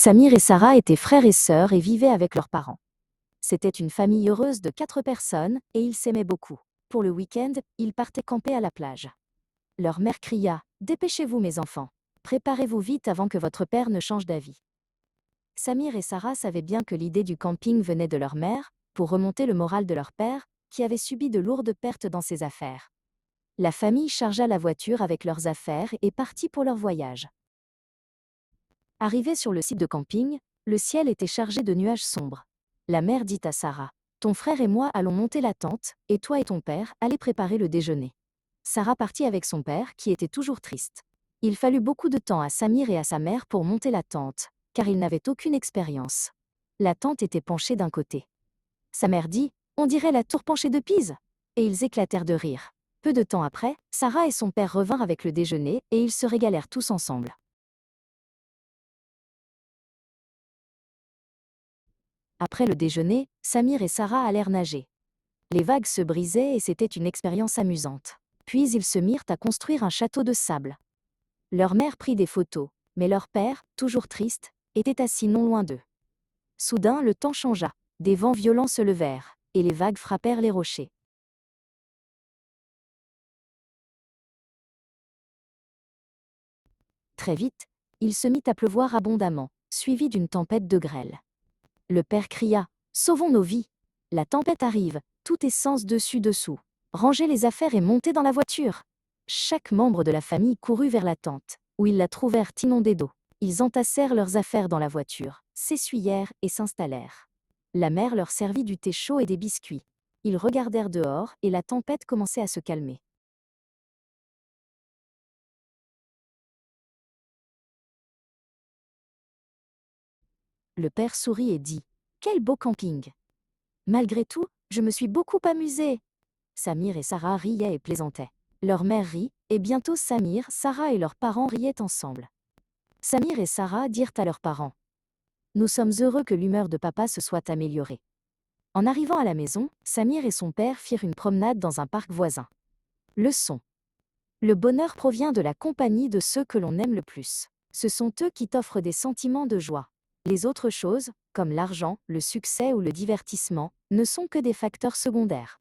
Samir et Sarah étaient frères et sœurs et vivaient avec leurs parents. C'était une famille heureuse de 4 personnes et ils s'aimaient beaucoup. Pour le week-end, ils partaient camper à la plage. Leur mère cria : « Dépêchez-vous mes enfants, préparez-vous vite avant que votre père ne change d'avis. » Samir et Sarah savaient bien que l'idée du camping venait de leur mère, pour remonter le moral de leur père, qui avait subi de lourdes pertes dans ses affaires. La famille chargea la voiture avec leurs affaires et partit pour leur voyage. Arrivés sur le site de camping, le ciel était chargé de nuages sombres. La mère dit à Sarah : « Ton frère et moi allons monter la tente, et toi et ton père allez préparer le déjeuner. » Sarah partit avec son père, qui était toujours triste. Il fallut beaucoup de temps à Samir et à sa mère pour monter la tente, car ils n'avaient aucune expérience. La tente était penchée d'un côté. Sa mère dit : « On dirait la tour penchée de Pise !» Et ils éclatèrent de rire. Peu de temps après, Sarah et son père revinrent avec le déjeuner et ils se régalèrent tous ensemble. Après le déjeuner, Samir et Sarah allèrent nager. Les vagues se brisaient et c'était une expérience amusante. Puis ils se mirent à construire un château de sable. Leur mère prit des photos, mais leur père, toujours triste, était assis non loin d'eux. Soudain, le temps changea. Des vents violents se levèrent, et les vagues frappèrent les rochers. Très vite, il se mit à pleuvoir abondamment, suivi d'une tempête de grêle. Le père cria : « Sauvons nos vies ! La tempête arrive, tout est sens dessus-dessous. Rangez les affaires et montez dans la voiture. » Chaque membre de la famille courut vers la tente, où ils la trouvèrent inondée d'eau. Ils entassèrent leurs affaires dans la voiture, s'essuyèrent et s'installèrent. La mère leur servit du thé chaud et des biscuits. Ils regardèrent dehors et la tempête commençait à se calmer. Le père sourit et dit : « Quel beau camping ! Malgré tout, je me suis beaucoup amusé. » Samir et Sarah riaient et plaisantaient. Leur mère rit, et bientôt Samir, Sarah et leurs parents riaient ensemble. Samir et Sarah dirent à leurs parents : « Nous sommes heureux que l'humeur de papa se soit améliorée. » En arrivant à la maison, Samir et son père firent une promenade dans un parc voisin. Leçon : le bonheur provient de la compagnie de ceux que l'on aime le plus. Ce sont eux qui t'offrent des sentiments de joie. Les autres choses, comme l'argent, le succès ou le divertissement, ne sont que des facteurs secondaires.